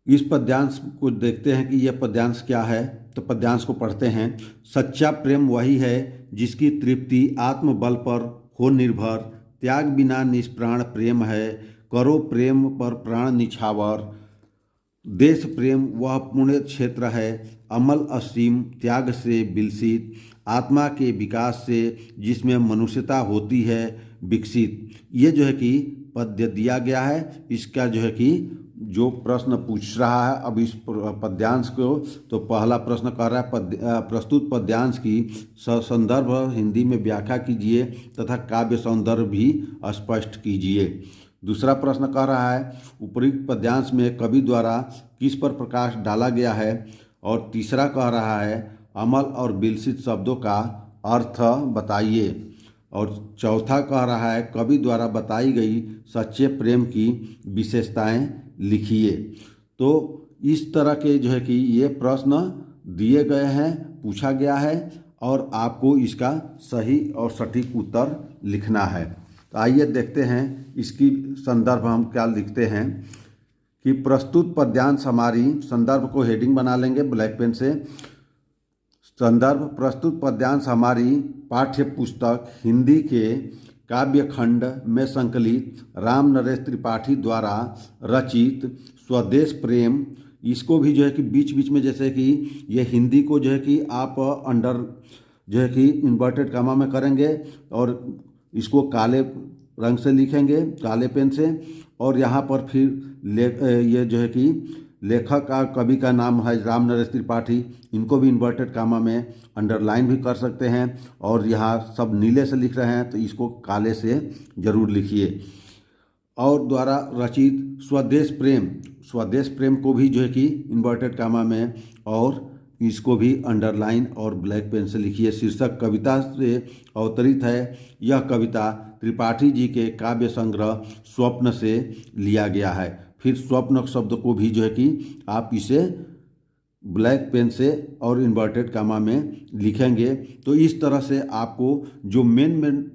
S1: इस पद्यांश को देखते हैं कि यह पद्यांश क्या है। तो पद्यांश को पढ़ते हैं। सच्चा प्रेम वही है जिसकी तृप्ति आत्मबल पर हो निर्भर, त्याग बिना निष्प्राण प्रेम है, करो प्रेम पर प्राण निछावर, देश प्रेम वह पुण्य क्षेत्र है, अमल असीम त्याग से विलसित, आत्मा के विकास से जिसमें मनुष्यता होती है विकसित। ये जो है कि पद्य दिया गया है। इसका जो है कि जो प्रश्न पूछ रहा है अब इस पद्यांश को, तो पहला प्रश्न कर रहा है, प्रस्तुत पद्यांश की संदर्भ हिंदी में व्याख्या कीजिए तथा काव्य सौंदर्य भी स्पष्ट कीजिए। दूसरा प्रश्न कह रहा है, उपयुक्त पद्यांश में कवि द्वारा किस पर प्रकाश डाला गया है? और तीसरा कह रहा है, अमल और विलसित शब्दों का अर्थ बताइए। और चौथा कह रहा है, कवि द्वारा बताई गई सच्चे प्रेम की विशेषताएं लिखिए। तो इस तरह के जो है कि ये प्रश्न दिए गए हैं, पूछा गया है, और आपको इसका सही और सटीक उत्तर लिखना है। तो आइए देखते हैं इसकी संदर्भ हम क्या लिखते हैं कि प्रस्तुत पद्यांश हमारी, संदर्भ को हेडिंग बना लेंगे ब्लैक पेन से। संदर्भ, प्रस्तुत पद्यांश हमारी पाठ्य पुस्तक हिंदी के काव्य खंड में संकलित राम नरेश त्रिपाठी द्वारा रचित स्वदेश प्रेम, इसको भी जो है कि बीच बीच में जैसे कि ये हिंदी को जो है कि आप अंडर जो है कि इन्वर्टेड कामा में करेंगे और इसको काले रंग से लिखेंगे, काले पेन से, और यहाँ पर फिर ये जो है कि लेखक का कवि का नाम है राम नरेश त्रिपाठी। इनको भी इन्वर्टेड कामा में अंडरलाइन भी कर सकते हैं। और यहाँ सब नीले से लिख रहे हैं तो इसको काले से ज़रूर लिखिए। और द्वारा रचित स्वदेश प्रेम को भी जो है कि इन्वर्टेड कामा में और इसको भी अंडरलाइन और ब्लैक पेन से लिखिए। शीर्षक कविता से अवतरित है। यह कविता त्रिपाठी जी के काव्य संग्रह स्वप्न से लिया गया है। फिर स्वप्न शब्द को भी जो है कि आप इसे ब्लैक पेन से और इन्वर्टेड कामा में लिखेंगे। तो इस तरह से आपको जो मेन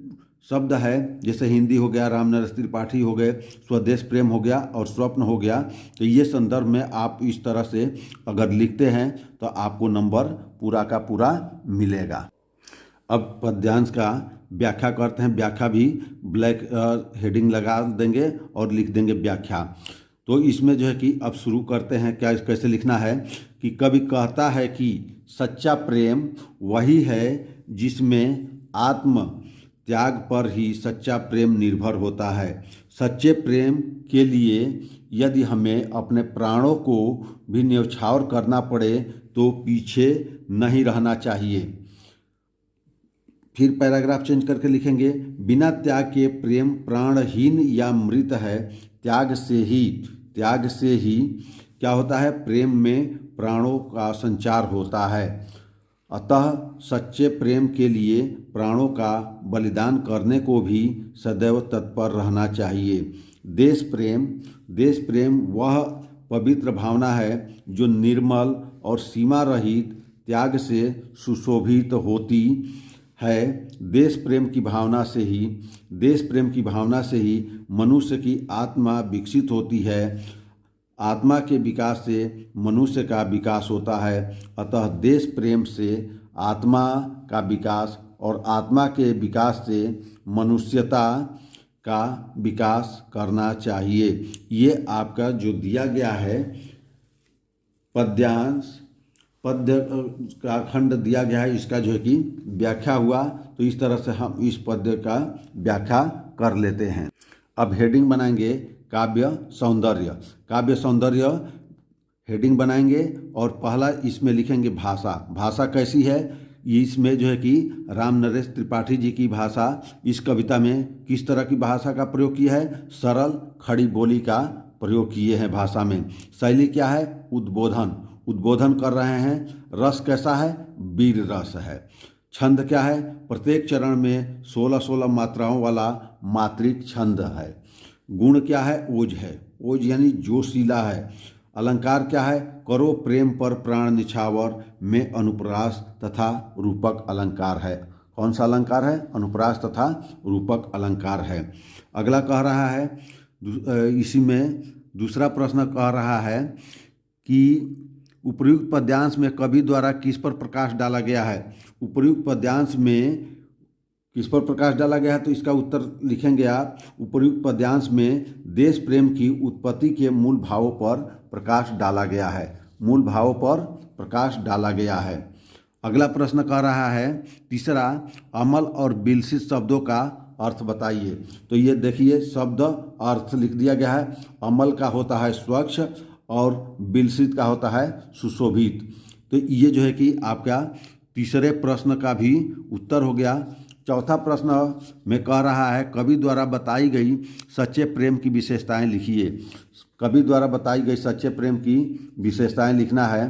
S1: शब्द है, जैसे हिंदी हो गया, राम नरेश त्रिपाठी हो गए, स्वदेश प्रेम हो गया और स्वप्न हो गया, तो ये संदर्भ में आप इस तरह से अगर लिखते हैं तो आपको नंबर पूरा का पूरा मिलेगा। अब पद्यांश का व्याख्या करते हैं। व्याख्या भी ब्लैक हेडिंग लगा देंगे और लिख देंगे व्याख्या। तो इसमें जो है कि अब शुरू करते हैं। क्या कैसे लिखना है कि कवि कहता है कि सच्चा प्रेम वही है जिसमें आत्म त्याग पर ही सच्चा प्रेम निर्भर होता है। सच्चे प्रेम के लिए यदि हमें अपने प्राणों को भी न्यौछावर करना पड़े तो पीछे नहीं रहना चाहिए। फिर पैराग्राफ चेंज करके लिखेंगे, बिना त्याग के प्रेम प्राणहीन या मृत है। त्याग से ही क्या होता है, प्रेम में प्राणों का संचार होता है। अतः सच्चे प्रेम के लिए प्राणों का बलिदान करने को भी सदैव तत्पर रहना चाहिए। देश प्रेम वह पवित्र भावना है जो निर्मल और सीमा रहित त्याग से सुशोभित होती है। देश प्रेम की भावना से ही मनुष्य की आत्मा विकसित होती है। आत्मा के विकास से मनुष्य का विकास होता है। अतः देश प्रेम से आत्मा का विकास और आत्मा के विकास से मनुष्यता का विकास करना चाहिए। ये आपका जो दिया गया है पद्य का खंड दिया गया है, इसका जो है कि व्याख्या हुआ। तो इस तरह से हम इस पद्य का व्याख्या कर लेते हैं। अब हेडिंग बनाएंगे काव्य सौंदर्य हेडिंग बनाएंगे और पहला इसमें लिखेंगे भाषा कैसी है। इसमें जो है कि राम नरेश त्रिपाठी जी की भाषा इस कविता में किस तरह की भाषा का प्रयोग किया है, सरल खड़ी बोली का प्रयोग किए हैं भाषा में। शैली क्या है, उद्बोधन कर रहे हैं। रस कैसा है, वीर रस है। छंद क्या है, प्रत्येक चरण में 16 मात्राओं वाला मात्रिक छंद है। गुण क्या है, ओज यानी जोशीला है। अलंकार क्या है, करो प्रेम पर प्राण निछावर में अनुप्रास तथा रूपक अलंकार है। कौन सा अलंकार है, अनुप्रास तथा रूपक अलंकार है। अगला कह रहा है, इसी में दूसरा प्रश्न कह रहा है कि उपर्युक्त पद्यांश में कवि द्वारा किस पर प्रकाश डाला गया है। उपर्युक्त पद्यांश में किस पर प्रकाश डाला गया है, तो इसका उत्तर लिखेंगे आप। उपर्युक्त पद्यांश में देश प्रेम की उत्पत्ति के मूल भावों पर प्रकाश डाला गया है। अगला प्रश्न कह रहा है तीसरा, अमल और विलसित शब्दों का अर्थ बताइए। तो ये देखिए शब्द अर्थ लिख दिया गया है। अमल का होता है स्वच्छ और विलसित का होता है सुशोभित। तो ये जो है कि आपका तीसरे प्रश्न का भी उत्तर हो गया। चौथा प्रश्न में कह रहा है, कवि द्वारा बताई गई सच्चे प्रेम की विशेषताएं लिखिए। कवि द्वारा बताई गई सच्चे प्रेम की विशेषताएं लिखना है।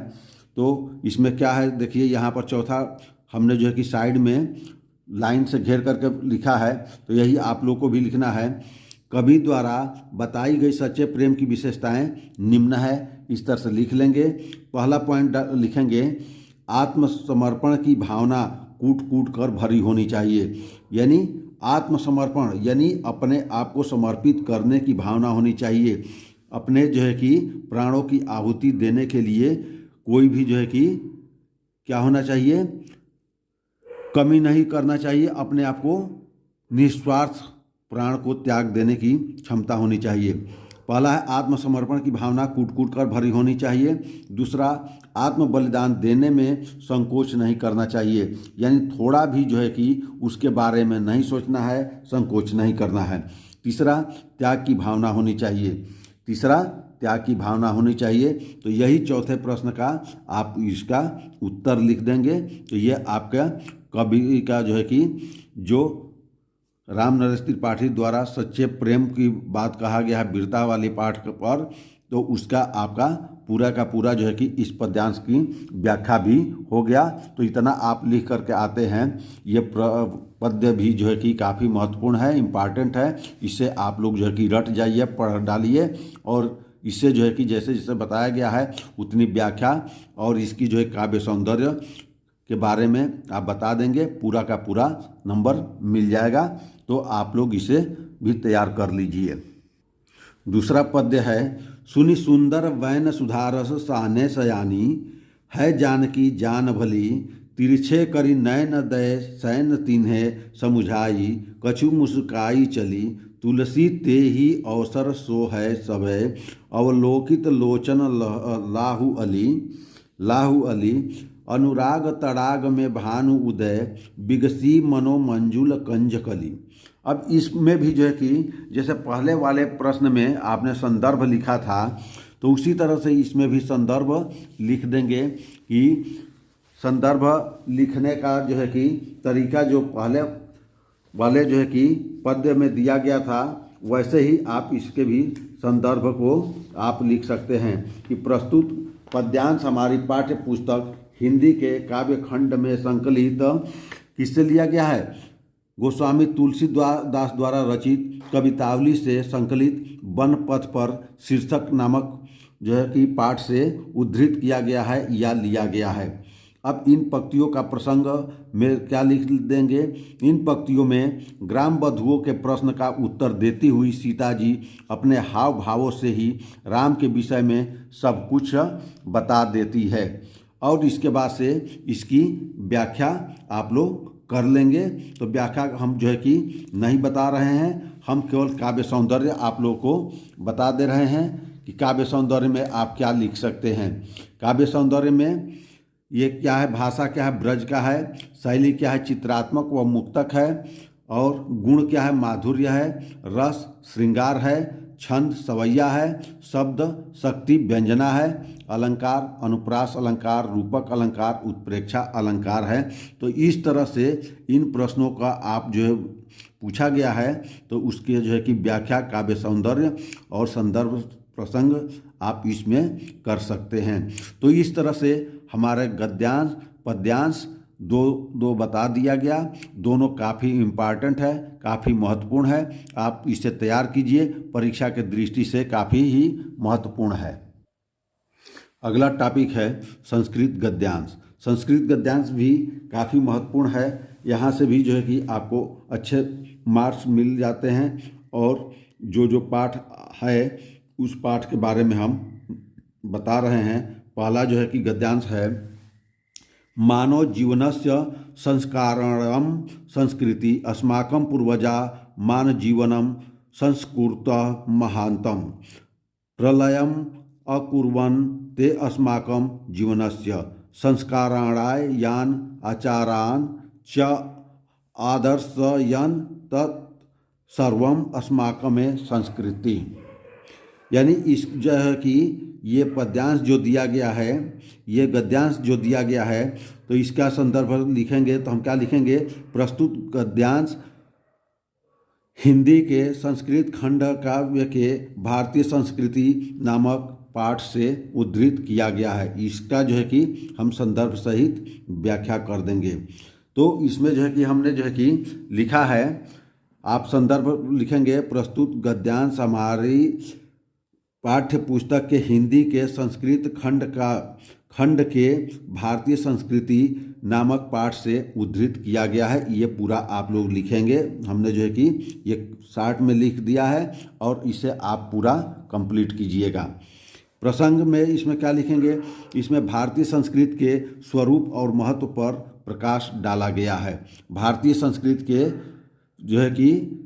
S1: तो इसमें क्या है, देखिए यहाँ पर चौथा हमने जो है कि साइड में लाइन से घेर करके लिखा है, तो यही आप लोग को भी लिखना है। कवि द्वारा बताई गई सच्चे प्रेम की विशेषताएं निम्न है, इस तरह से लिख लेंगे। पहला पॉइंट लिखेंगे, आत्मसमर्पण की भावना कूट कूट कर भरी होनी चाहिए। यानी आत्मसमर्पण यानी अपने आप को समर्पित करने की भावना होनी चाहिए। अपने जो है कि प्राणों की आहुति देने के लिए कोई भी जो है कि क्या होना चाहिए, कमी नहीं करना चाहिए। अपने आप को निस्वार्थ प्राण को त्याग देने की क्षमता होनी चाहिए। पहला है आत्मसमर्पण की भावना कूट कूट कर भरी होनी चाहिए। दूसरा, आत्म बलिदान देने में संकोच नहीं करना चाहिए। यानी थोड़ा भी जो है कि उसके बारे में नहीं सोचना है, संकोच नहीं करना है। तीसरा, त्याग की भावना होनी चाहिए। त्याग की भावना होनी चाहिए। तो यही चौथे प्रश्न का आप इसका उत्तर लिख देंगे। तो ये आपका कवि का जो है कि जो राम नरेश त्रिपाठी द्वारा सच्चे प्रेम की बात कहा गया है वीरता वाली पाठ पर, तो उसका आपका पूरा का पूरा जो है कि इस पद्यांश की व्याख्या भी हो गया। तो इतना आप लिख करके आते हैं। ये पद्य भी जो है कि काफ़ी महत्वपूर्ण है, इम्पॉर्टेंट है। इसे आप लोग जो है कि रट जाइए, पढ़ डालिए, और इससे जो है कि जैसे जैसे बताया गया है उतनी व्याख्या और इसकी जो है काव्य सौंदर्य के बारे में आप बता देंगे, पूरा का पूरा नंबर मिल जाएगा। तो आप लोग इसे भी तैयार कर लीजिए। दूसरा पद्य है, सुनि सुंदर वैन सुधारस साने सयानी, है जानकी जान भली, तिरछे करी नैन दय सैन तिन्हे समुझाई, कछु मुस्काई चली, तुलसी ते ही अवसर सो है सभय, अवलोकित लोचन लाहु अली, अनुराग तड़ाग में भानु उदय, बिगसी मनो मंजुल कंज कली। अब इसमें भी जो है कि जैसे पहले वाले प्रश्न में आपने संदर्भ लिखा था, तो उसी तरह से इसमें भी संदर्भ लिख देंगे कि संदर्भ लिखने का जो है कि तरीका जो पहले वाले जो है कि पद्य में दिया गया था, वैसे ही आप इसके भी संदर्भ को आप लिख सकते हैं कि प्रस्तुत पद्यांश हमारी पाठ्य पुस्तक हिंदी के काव्य खंड में संकलित किससे लिया गया है? गोस्वामी तुलसीदास द्वारा रचित कवितावली से संकलित वन पथ पर शीर्षक नामक जो है कि पाठ से उद्धृत किया गया है या लिया गया है। अब इन पंक्तियों का प्रसंग में क्या लिख देंगे? इन पंक्तियों में ग्राम बधुओं के प्रश्न का उत्तर देती हुई सीता जी अपने हाव भावों से ही राम के विषय में सब कुछ बता देती है, और इसके बाद से इसकी व्याख्या आप लोग कर लेंगे। तो व्याख्या हम जो है कि नहीं बता रहे हैं, हम केवल काव्य सौंदर्य आप लोगों को बता दे रहे हैं कि काव्य सौंदर्य में आप क्या लिख सकते हैं। काव्य सौंदर्य में ये क्या है? भाषा क्या है? ब्रज का है। शैली क्या है? चित्रात्मक व मुक्तक है। और गुण क्या है? माधुर्य है। रस श्रृंगार है। छंद सवैया है। शब्द शक्ति व्यंजना है। अलंकार अनुप्रास अलंकार, रूपक अलंकार, उत्प्रेक्षा अलंकार है। तो इस तरह से इन प्रश्नों का आप जो है पूछा गया है, तो उसके जो है कि व्याख्या काव्य सौंदर्य और संदर्भ प्रसंग आप इसमें कर सकते हैं। तो इस तरह से हमारे गद्यांश पद्यांश दो बता दिया गया। दोनों काफ़ी इम्पॉर्टेंट है, काफ़ी महत्वपूर्ण है। आप इसे तैयार कीजिए, परीक्षा के दृष्टि से काफ़ी ही महत्वपूर्ण है। अगला टॉपिक है संस्कृत गद्यांश। संस्कृत गद्यांश भी काफ़ी महत्वपूर्ण है। यहाँ से भी जो है कि आपको अच्छे मार्क्स मिल जाते हैं, और जो पाठ है उस पाठ के बारे में हम बता रहे हैं। पहला जो है कि गद्यांश है, मानव जीवनस्य संस्कारणम संस्कृति अस्माकं पूर्वजा मान जीवनम संस्कृत महांतम प्रलयम अकुर्वन् ते अस्माकं जीवनस्य संस्कारणाय यान आचारान च आदर्शयन् तत् सर्वम अस्माकमेव संस्कृति। यानी इस जो है कि ये पद्यांश जो दिया गया है, ये गद्यांश जो दिया गया है, तो इसका संदर्भ लिखेंगे तो हम क्या लिखेंगे? प्रस्तुत गद्यांश हिंदी के संस्कृत खंड काव्य के भारतीय संस्कृति नामक पाठ से उद्धृत किया गया है। इसका जो है कि हम संदर्भ सहित व्याख्या कर देंगे। तो इसमें जो है कि हमने जो है कि लिखा है, आप संदर्भ लिखेंगे, प्रस्तुत गद्यांश हमारी पाठ्य पुस्तक के हिंदी के संस्कृत खंड के भारतीय संस्कृति नामक पाठ से उद्धृत किया गया है। ये पूरा आप लोग लिखेंगे। हमने जो है कि ये शार्ट में लिख दिया है, और इसे आप पूरा कंप्लीट कीजिएगा। प्रसंग में इसमें क्या लिखेंगे? इसमें भारतीय संस्कृति के स्वरूप और महत्व पर प्रकाश डाला गया है। भारतीय संस्कृति के जो है कि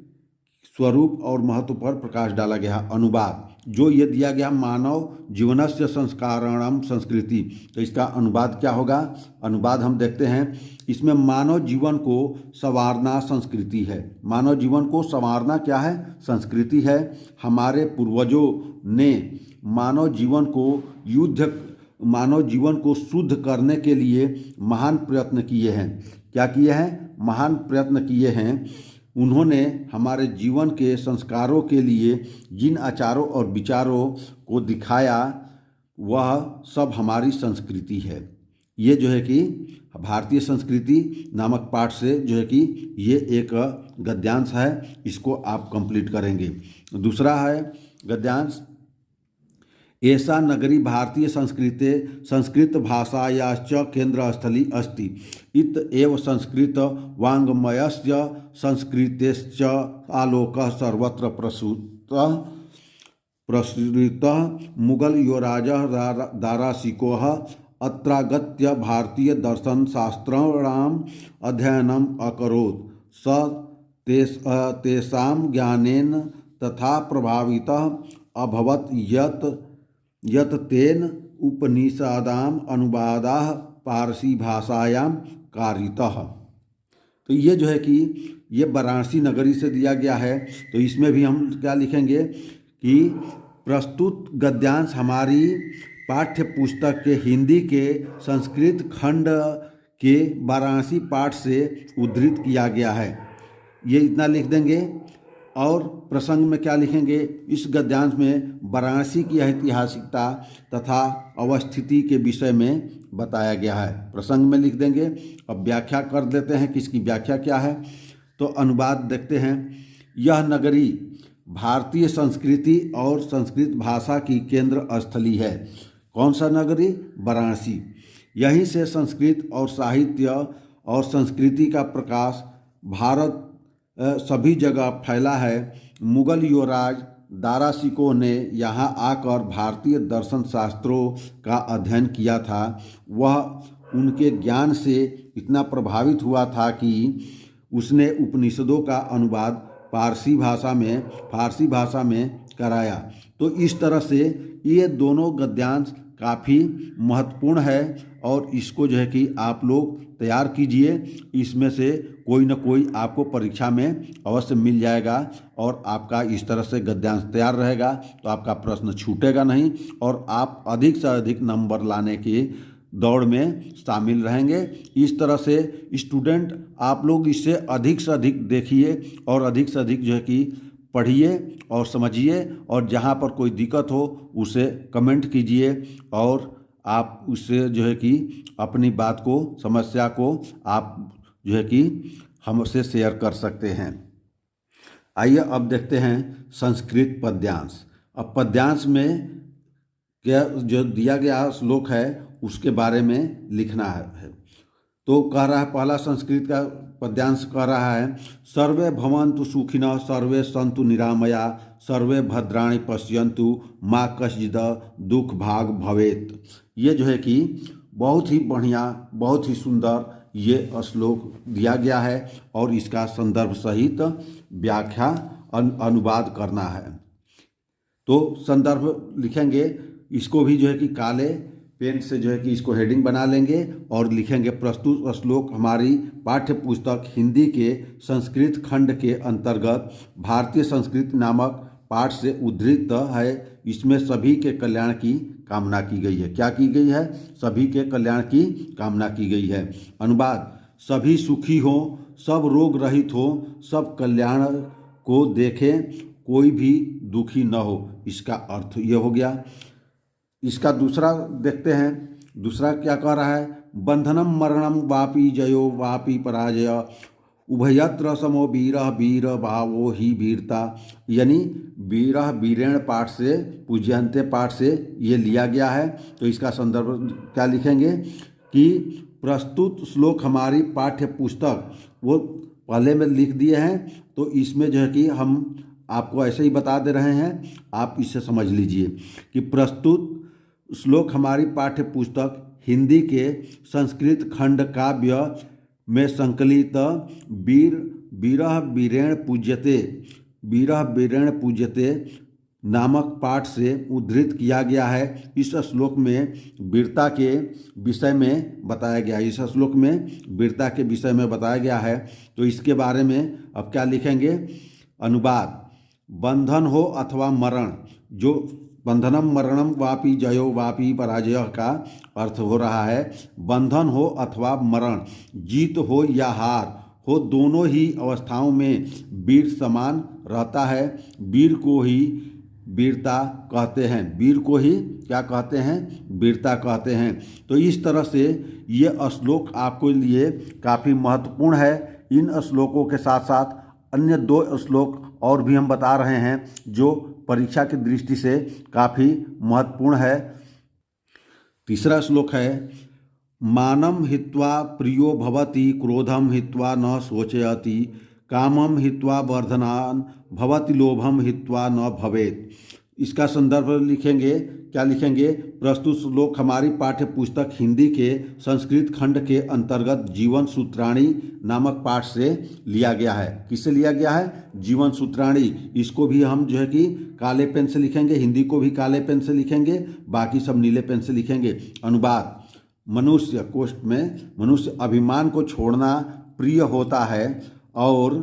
S1: स्वरूप और महत्व पर प्रकाश डाला गया। अनुवाद जो ये दिया गया, मानव जीवनस्य संस्कारणम संस्कृति, तो इसका अनुवाद क्या होगा? अनुवाद हम देखते हैं। इसमें मानव जीवन को संवारना संस्कृति है। मानव जीवन को संवारना क्या है? संस्कृति है। हमारे पूर्वजों ने मानव जीवन को शुद्ध करने के लिए महान प्रयत्न किए हैं। क्या किए हैं? महान प्रयत्न किए हैं। उन्होंने हमारे जीवन के संस्कारों के लिए जिन आचारों और विचारों को दिखाया वह सब हमारी संस्कृति है। ये जो है कि भारतीय संस्कृति नामक पाठ से जो है कि ये एक गद्यांश है, इसको आप कंप्लीट करेंगे। दूसरा है गद्यांश, एषा नगरी भारतीय संस्कृते संस्कृत भाषायाश्च केन्द्रस्थली अस्ति। इत एव संस्कृत वाङ्मयस्य संस्कृतेश्च आलोकः सर्वत्र प्रसृतः। मुगल युवराजः दाराशिकोः अत्रागत्य भारतीय दर्शन शास्त्राणाम् अध्ययनम् अकरोत्। स तेषां ज्ञानेन तथा प्रभावितः अभवत् यत् तेन उपनिषदाम् अनुवादाः पारसी भाषायां कारितः। तो ये जो है कि ये वाराणसी नगरी से दिया गया है। तो इसमें भी हम क्या लिखेंगे कि प्रस्तुत गद्यांश हमारी पाठ्य पुस्तक के हिंदी के संस्कृत खंड के वाराणसी पाठ से उद्धृत किया गया है। ये इतना लिख देंगे। और प्रसंग में क्या लिखेंगे? इस गद्यांश में वाराणसी की ऐतिहासिकता तथा अवस्थिति के विषय में बताया गया है। प्रसंग में लिख देंगे। अब व्याख्या कर देते हैं कि इसकी व्याख्या क्या है। तो अनुवाद देखते हैं। यह नगरी भारतीय संस्कृति और संस्कृत भाषा की केंद्र स्थली है। कौन सा नगरी? वाराणसी। यहीं से संस्कृत और साहित्य और संस्कृति का प्रकाश भारत सभी जगह फैला है। मुगल युवराज दाराशिकों ने यहाँ आकर भारतीय दर्शन शास्त्रों का अध्ययन किया था। वह उनके ज्ञान से इतना प्रभावित हुआ था कि उसने उपनिषदों का अनुवाद फारसी भाषा में कराया। तो इस तरह से ये दोनों गद्यांश काफ़ी महत्वपूर्ण है और इसको जो है कि आप लोग तैयार कीजिए। इसमें से कोई ना कोई आपको परीक्षा में अवश्य मिल जाएगा और आपका इस तरह से गद्यांश तैयार रहेगा तो आपका प्रश्न छूटेगा नहीं और आप अधिक से अधिक नंबर लाने की दौड़ में शामिल रहेंगे। इस तरह से स्टूडेंट आप लोग इससे अधिक से अधिक देखिए और अधिक से अधिक जो है कि पढ़िए और समझिए और जहाँ पर कोई दिक्कत हो उसे कमेंट कीजिए और आप उससे जो है कि अपनी बात को, समस्या को आप जो है कि हमसे शेयर कर सकते हैं। आइए अब देखते हैं संस्कृत पद्यांश। अब पद्यांश में क्या जो दिया गया श्लोक है उसके बारे में लिखना है। तो कह रहा है, पहला संस्कृत का पद्यांश कह रहा है, सर्वे भवन्तु सुखिनः सर्वे सन्तु निरामया सर्वे भद्राणि पश्यन्तु मा कश्चित् दुख भाग भवेत्। ये जो है कि बहुत ही बढ़िया, बहुत ही सुंदर ये श्लोक दिया गया है और इसका संदर्भ सहित व्याख्या अनुवाद करना है। तो संदर्भ लिखेंगे, इसको भी जो है कि काले पेन से जो है कि इसको हेडिंग बना लेंगे और लिखेंगे, प्रस्तुत श्लोक हमारी पाठ्य पुस्तक हिंदी के संस्कृत खंड के अंतर्गत भारतीय संस्कृति नामक पाठ से उद्धृत है। इसमें सभी के कल्याण की कामना की गई है। क्या की गई है? सभी के कल्याण की कामना की गई है। अनुवाद, सभी सुखी हों, सब रोग रहित हो, सब कल्याण को देखें, कोई भी दुखी न हो। इसका अर्थ ये हो गया। इसका दूसरा देखते हैं। दूसरा क्या कह रहा है, बंधनम मरणम वापि जयो वापि पराजय उभयत्र समो वीरः वीर भावो ही वीरता। यानी वीरः वीरेण पाठ से, पूज्यन्ते पाठ से ये लिया गया है। तो इसका संदर्भ क्या लिखेंगे कि प्रस्तुत श्लोक हमारी पाठ्य पुस्तक, वो पहले में लिख दिए हैं तो इसमें जो है कि हम आपको ऐसे ही बता दे रहे हैं, आप इसे समझ लीजिए कि प्रस्तुत श्लोक हमारी पाठ्य पुस्तक हिंदी के संस्कृत खंड काव्य में संकलित वीरः वीरेण पूज्यते नामक पाठ से उद्धृत किया गया है। इस श्लोक में वीरता के विषय में बताया गया है। इस श्लोक में वीरता के विषय में बताया गया है। तो इसके बारे में अब क्या लिखेंगे? अनुवाद, बंधन हो अथवा मरण, जो बंधनम मरणम वापि जयो वापि पराजय का अर्थ हो रहा है बंधन हो अथवा मरण, जीत हो या हार हो, दोनों ही अवस्थाओं में वीर समान रहता है। वीर को ही वीरता कहते हैं, वीर को ही क्या कहते हैं, वीरता कहते हैं। तो इस तरह से ये श्लोक आपके लिए काफ़ी महत्वपूर्ण है। इन श्लोकों के साथ साथ अन्य 2 श्लोक और भी हम बता रहे हैं जो परीक्षा की दृष्टि से काफ़ी महत्वपूर्ण है। तीसरा श्लोक है मानम हित्वा प्रियो भवति क्रोधम हित्वा न शोचयति कामम हित्वा वर्धनान भवति लोभम हित्वा न भवेत। इसका संदर्भ लिखेंगे, क्या लिखेंगे, प्रस्तुत श्लोक हमारी पाठ्य पुस्तक हिंदी के संस्कृत खंड के अंतर्गत जीवन सूत्राणी नामक पाठ से लिया गया है। किससे लिया गया है, जीवन सूत्राणी। इसको भी हम जो है कि काले पेन से लिखेंगे, हिंदी को भी काले पेन से लिखेंगे, बाकी सब नीले पेन से लिखेंगे। अनुवाद, मनुष्य कोष्ठ में, मनुष्य अभिमान को छोड़ना प्रिय होता है और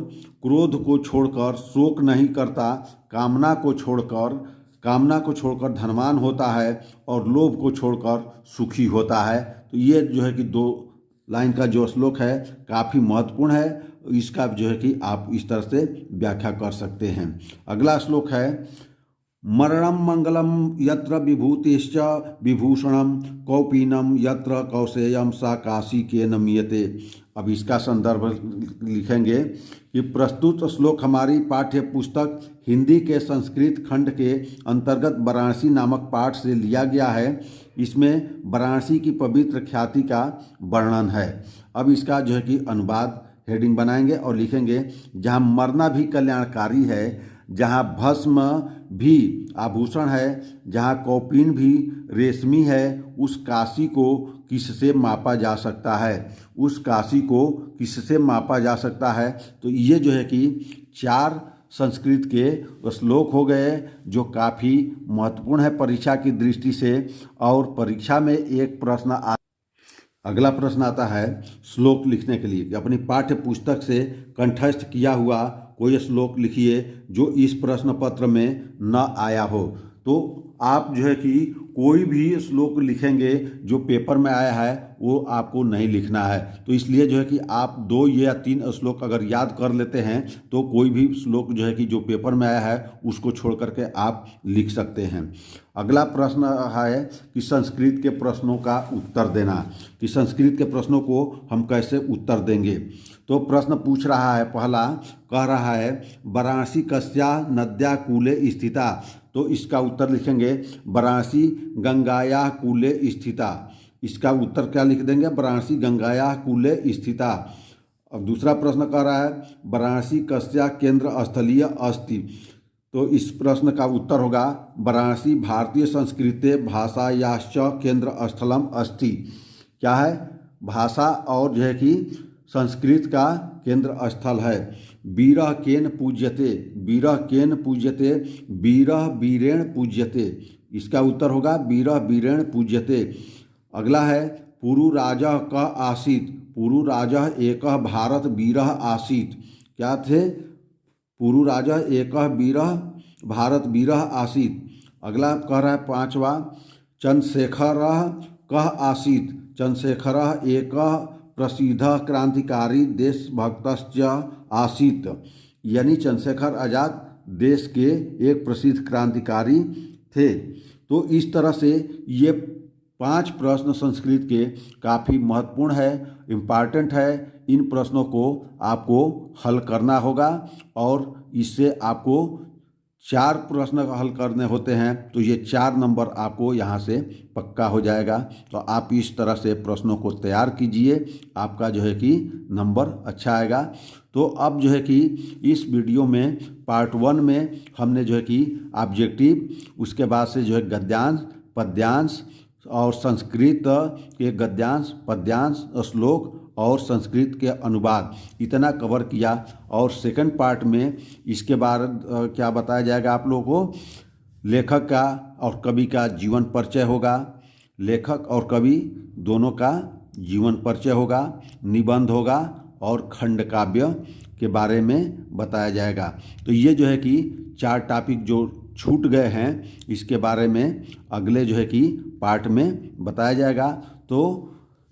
S1: क्रोध को छोड़कर शोक नहीं करता, कामना को छोड़कर धनवान होता है और लोभ को छोड़कर सुखी होता है। तो ये जो है कि 2 लाइन का जो श्लोक है काफ़ी महत्वपूर्ण है। इसका जो है कि आप इस तरह से व्याख्या कर सकते हैं। अगला श्लोक है मरणम मंगलम यत्र विभूतिश्च विभूषणम कौपीनम यत्र कौशेयम सा काशी के नमीयते। अब इसका संदर्भ लिखेंगे कि प्रस्तुत श्लोक हमारी पाठ्य पुस्तक हिंदी के संस्कृत खंड के अंतर्गत वाराणसी नामक पाठ से लिया गया है। इसमें वाराणसी की पवित्र ख्याति का वर्णन है। अब इसका जो है कि अनुवाद हेडिंग बनाएंगे और लिखेंगे जहाँ मरना भी कल्याणकारी है, जहाँ भस्म भी आभूषण है, जहाँ कौपीन भी रेशमी है, उस काशी को किससे मापा जा सकता है, उस काशी को किससे मापा जा सकता है। तो ये जो है कि 4 संस्कृत के श्लोक हो गए जो काफ़ी महत्वपूर्ण है परीक्षा की दृष्टि से। और परीक्षा में एक प्रश्न अगला प्रश्न आता है श्लोक लिखने के लिए कि अपनी पाठ्य पुस्तक से कंठस्थ किया हुआ कोई श्लोक लिखिए जो इस प्रश्न पत्र में न आया हो। तो आप जो है कि कोई भी श्लोक लिखेंगे जो पेपर में आया है वो आपको नहीं लिखना है। तो इसलिए जो है कि आप 2 या 3 श्लोक अगर याद कर लेते हैं तो कोई भी श्लोक जो है कि जो पेपर में आया है उसको छोड़ करके आप लिख सकते हैं। अगला प्रश्न है कि संस्कृत के प्रश्नों का उत्तर देना, कि संस्कृत के प्रश्नों को हम कैसे उत्तर देंगे। तो प्रश्न पूछ रहा है, पहला कह रहा है वाराणसी कस्या नद्या कूले स्थिता। तो इसका उत्तर लिखेंगे वाराणसी गंगाया कूले स्थिता। इसका उत्तर क्या लिख देंगे, वाराणसी गंगाया कूले स्थिता। अब दूसरा प्रश्न कह रहा है वाराणसी कस्या केंद्र स्थलीय अस्ति। तो इस प्रश्न का उत्तर होगा वाराणसी भारतीय संस्कृते भाषायाश्च केंद्र स्थलम अस्ति। क्या है, भाषा और जो है कि संस्कृत का केंद्र स्थल है। वीरः केन पूज्यते, वीरः केन पूज्यते, वीरः वीरेण पूज्यते। इसका उत्तर होगा वीरः वीरेण पूज्यते। अगला है पुरु राजः कः आसीत्, पुरु राजः एकः भारत वीरः आसीत्। क्या थे, पुरु राजः एकः वीरः भारत वीरः आसीत्। अगला कह रहा है 5वां चंद्रशेखरः कः आसीत्, चंद्रशेखरः एकः प्रसिद्ध क्रांतिकारी देशभक्तश्च आसीत्। यानी चंद्रशेखर आज़ाद देश के एक प्रसिद्ध क्रांतिकारी थे। तो इस तरह से ये 5 प्रश्न संस्कृत के काफ़ी महत्वपूर्ण है, इम्पॉर्टेंट है। इन प्रश्नों को आपको हल करना होगा और इससे आपको 4 प्रश्न हल करने होते हैं। तो ये 4 नंबर आपको यहाँ से पक्का हो जाएगा। तो आप इस तरह से प्रश्नों को तैयार कीजिए, आपका जो है कि नंबर अच्छा आएगा। तो अब जो है कि इस वीडियो में पार्ट 1 में हमने जो है कि ऑब्जेक्टिव, उसके बाद से जो है गद्यांश, पद्यांश और संस्कृत के गद्यांश, पद्यांश, श्लोक और संस्कृत के अनुवाद इतना कवर किया। और सेकंड पार्ट में इसके बाद क्या बताया जाएगा आप लोगों को, लेखक का और कवि का जीवन परिचय होगा, लेखक और कवि दोनों का जीवन परिचय होगा, निबंध होगा और खंड काव्य के बारे में बताया जाएगा। तो ये जो है कि 4 टॉपिक जो छूट गए हैं इसके बारे में अगले जो है कि पार्ट में बताया जाएगा। तो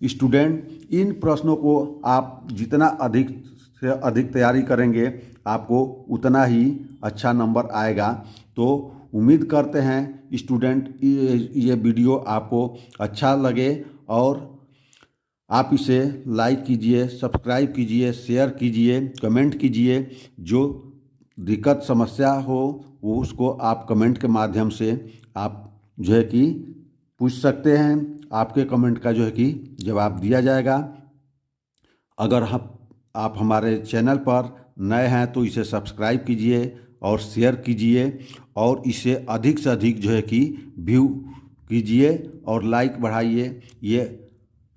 S1: स्टूडेंट इन प्रश्नों को आप जितना अधिक से अधिक तैयारी करेंगे आपको उतना ही अच्छा नंबर आएगा। तो उम्मीद करते हैं स्टूडेंट ये वीडियो आपको अच्छा लगे और आप इसे लाइक कीजिए, सब्सक्राइब कीजिए, शेयर कीजिए, कमेंट कीजिए। जो दिक्कत समस्या हो वो उसको आप कमेंट के माध्यम से आप जो है कि पूछ सकते हैं। आपके कमेंट का जो है कि जवाब दिया जाएगा। अगर आप हमारे चैनल पर नए हैं तो इसे सब्सक्राइब कीजिए और शेयर कीजिए और इसे अधिक से अधिक जो है कि व्यू कीजिए और लाइक बढ़ाइए। ये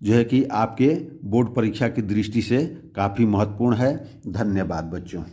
S1: जो है कि आपके बोर्ड परीक्षा की दृष्टि से काफ़ी महत्वपूर्ण है। धन्यवाद बच्चों।